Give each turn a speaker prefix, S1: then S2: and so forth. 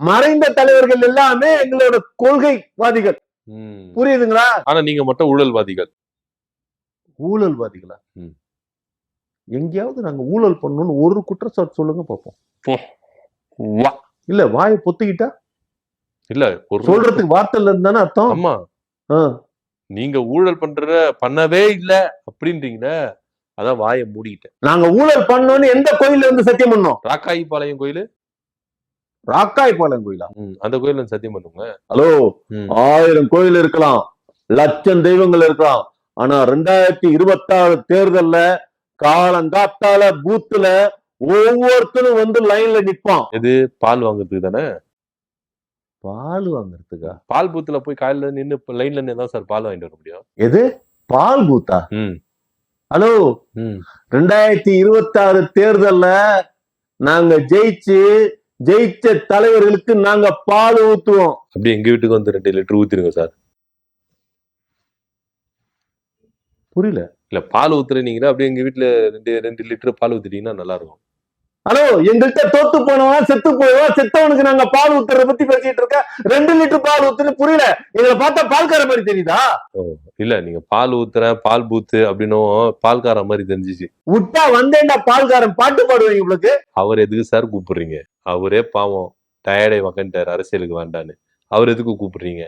S1: மறைந்த தலைவர்கள் எல்லாமே எங்களோட கொள்கைவாதிகள். புரியுதுங்களா?
S2: ஆனா நீங்க மட்டும் ஊழல்வாதிகள்.
S1: ஊழல்வாதிகளா? எங்கேயாவது நாங்க ஊழல் பண்ணணும்னு ஒரு குற்றச்சாட்டு சொல்லுங்க பார்ப்போம். இல்ல வாயை பொத்திக்கிட்டா
S2: இல்ல
S1: சொல்றதுக்கு வார்த்தை இல்லைன்னு அர்த்தம்.
S2: ஆமா, நீங்க ஊழல் பண்ணவே இல்ல அப்படின்றீங்களே, அதான் வாயை மூடிக்கிட்டேன்.
S1: நாங்க ஊழல் பண்ணோம்னு எந்த கோயில்ல வந்து சத்தியம் பண்ணோம்?
S2: ராக்காயிபாளையம் கோயில்.
S1: ராக்காயிபாளையம் கோயிலா?
S2: அந்த கோயில்ல சத்தியம் பண்ணுங்க.
S1: ஹலோ, 1000 கோயில் இருக்கலாம், லட்சம் தெய்வங்கள் இருக்கலாம். ஆனா 2026 தேர்தல்ல காலங்காத்தால பூத்துல ஒவ்வொருத்தரும் வந்து லைன்ல நிப்பான்.
S2: எது? பால் வாங்குறதுக்கு தானே?
S1: பால் வாங்குறதுக்கா?
S2: பால் பூத்துல போய் காலையில நின்று லைன்ல நின்று தான் சார் பால் வாங்கிட்டு வர முடியும்.
S1: எது பால் பூத்தா? ஹலோ, 2026 தேர்தல்ல நாங்க ஜெயிச்ச தலைவர்களுக்கு நாங்க பால் ஊத்துவோம்.
S2: அப்படி எங்க வீட்டுக்கு வந்து 2 லிட்டர் ஊத்திருங்க சார்.
S1: புரியல.
S2: இல்ல பால் ஊத்துறீங்களா? அப்படியே எங்க வீட்டுல 2 லிட்டர் பால் ஊத்திட்டீங்கன்னா நல்லா இருக்கும்.
S1: ஹலோ, எங்கள்கிட்ட தோத்து போனவன் செத்து போயிடுவான், செத்தவனுக்கு நாங்க பால் ஊத்துறத பத்தி பேசிட்டு இருக்க. 2 லிட்டர் பால் ஊத்துன்னு புரியல. எங்களை பார்த்தா பால்கார மாதிரி தெரியுதா?
S2: இல்ல நீங்க பால் ஊத்துற பால் பூத்து அப்படின்னும் பால்கார மாதிரி தெரிஞ்சிச்சு.
S1: விட்டா வந்தேன்டா பால்காரன் பாட்டு பாடுவீங்க உங்களுக்கு.
S2: அவர் எதுக்கு சார் கூப்பிடுறீங்க? அவரே பாவம் டயர்டை உக்காந்துட்டாரு அரசியலுக்கு வேண்டான்னு. அவர் எதுக்கு கூப்பிடுறீங்க?